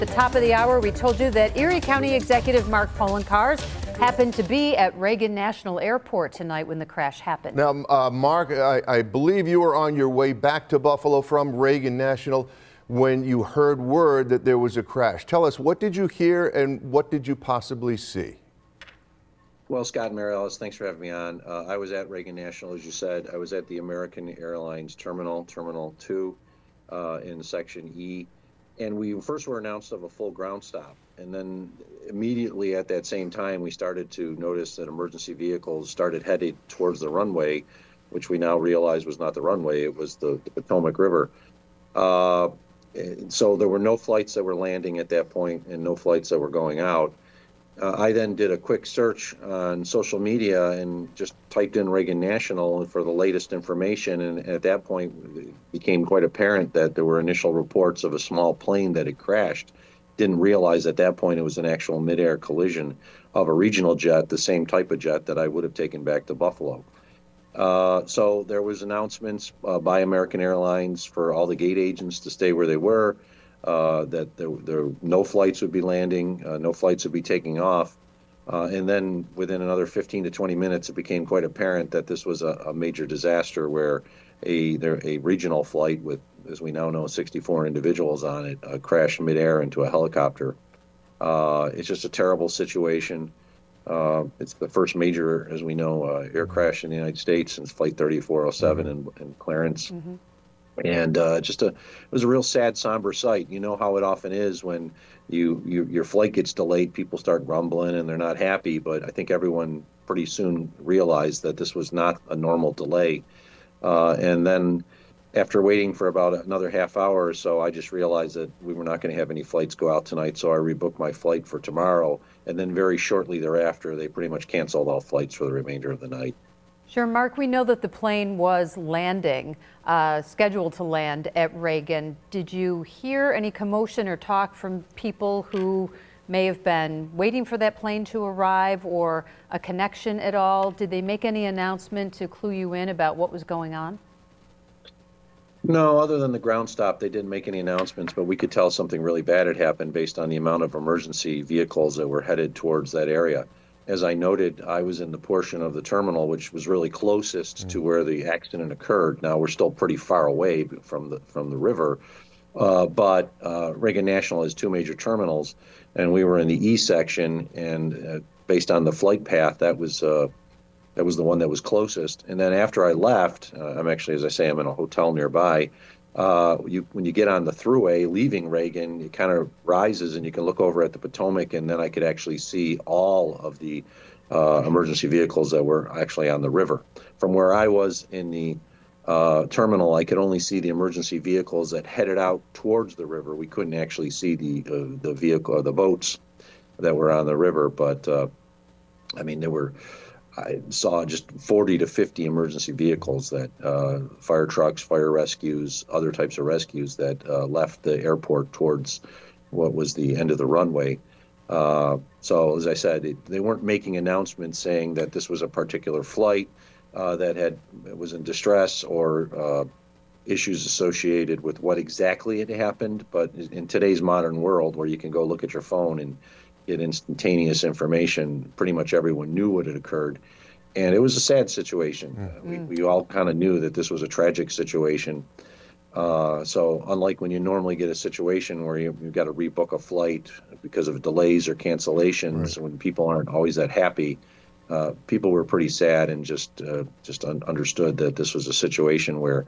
The top of the hour, we told you that Erie County Executive Mark Poloncarz happened to be at Reagan National Airport tonight when the crash happened. Now, Mark, I believe you were on your way back to Buffalo from Reagan National when you heard word that there was a crash. Tell us, what did you hear and what did you possibly see? Well, Scott and Mary Alice, thanks for having me on. I was at Reagan National, as you said. I was at the American Airlines Terminal 2 in Section E. And we first were announced of a full ground stop. And then immediately at that same time, we started to notice that emergency vehicles started headed towards the runway, which we now realize was not the runway, it was the Potomac River. So there were no flights that were landing at that point and no flights that were going out. I then did a quick search on social media and just typed in Reagan National for the latest information. And at that point, it became quite apparent that there were initial reports of a small plane that had crashed. Didn't realize at that point it was an actual midair collision of a regional jet, the same type of jet that I would have taken back to Buffalo. So there was announcements by American Airlines for all the gate agents to stay where they were. That no flights would be landing, no flights would be taking off. And then within another 15 to 20 minutes, it became quite apparent that this was a major disaster where a regional flight with, as we now know, 64 individuals on it crashed midair into a helicopter. It's just a terrible situation. It's the first major, as we know, air crash in the United States since Flight 3407 in Clarence. Mm-hmm. And it was a real sad, somber sight. You know how it often is when your flight gets delayed, people start grumbling and they're not happy. But I think everyone pretty soon realized that this was not a normal delay. And then after waiting for about another half hour or so, I just realized that we were not going to have any flights go out tonight. So I rebooked my flight for tomorrow. And then very shortly thereafter, they pretty much canceled all flights for the remainder of the night. Sure, Mark, we know that the plane was landing, scheduled to land at Reagan. Did you hear any commotion or talk from people who may have been waiting for that plane to arrive or a connection at all? Did they make any announcement to clue you in about what was going on? No, other than the ground stop, they didn't make any announcements, but we could tell something really bad had happened based on the amount of emergency vehicles that were headed towards that area. As I noted, I was in the portion of the terminal which was really closest to where the accident occurred. Now we're still pretty far away from the river, but Reagan National has two major terminals, and we were in the E section. And based on the flight path, that was the one that was closest. And then after I left, I'm actually, as I say, I'm in a hotel nearby. When you get on the thruway leaving Reagan, it kind of rises and you can look over at the Potomac, and then I could actually see all of the emergency vehicles that were actually on the river. From where I was in the terminal, I could only see the emergency vehicles that headed out towards the river. We couldn't actually see the vehicle or the boats that were on the river, but I mean, I saw just 40 to 50 emergency vehicles that fire trucks, fire rescues, other types of rescues that left the airport towards what was the end of the runway. So as I said, they weren't making announcements saying that this was a particular flight that was in distress or issues associated with what exactly had happened. But in today's modern world, where you can go look at your phone and get instantaneous information, pretty much everyone knew what had occurred. And it was a sad situation. We all kind of knew that this was a tragic situation. So unlike when you normally get a situation where you've got to rebook a flight because of delays or cancellations, when people aren't always that happy, people were pretty sad and just understood that this was a situation where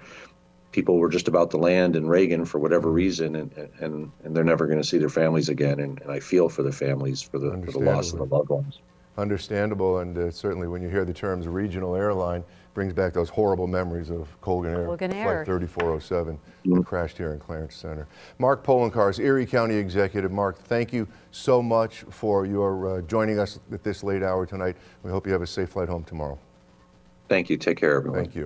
people were just about to land in Reagan for whatever reason, and they're never going to see their families again. And I feel for the families for the loss of the loved ones. Understandable, and certainly when you hear the terms regional airline, brings back those horrible memories of Colgan Air, Flight 3407, that crashed here in Clarence Center. Mark Poloncarz, Erie County Executive. Mark, thank you so much for your joining us at this late hour tonight. We hope you have a safe flight home tomorrow. Thank you. Take care, everyone. Thank you.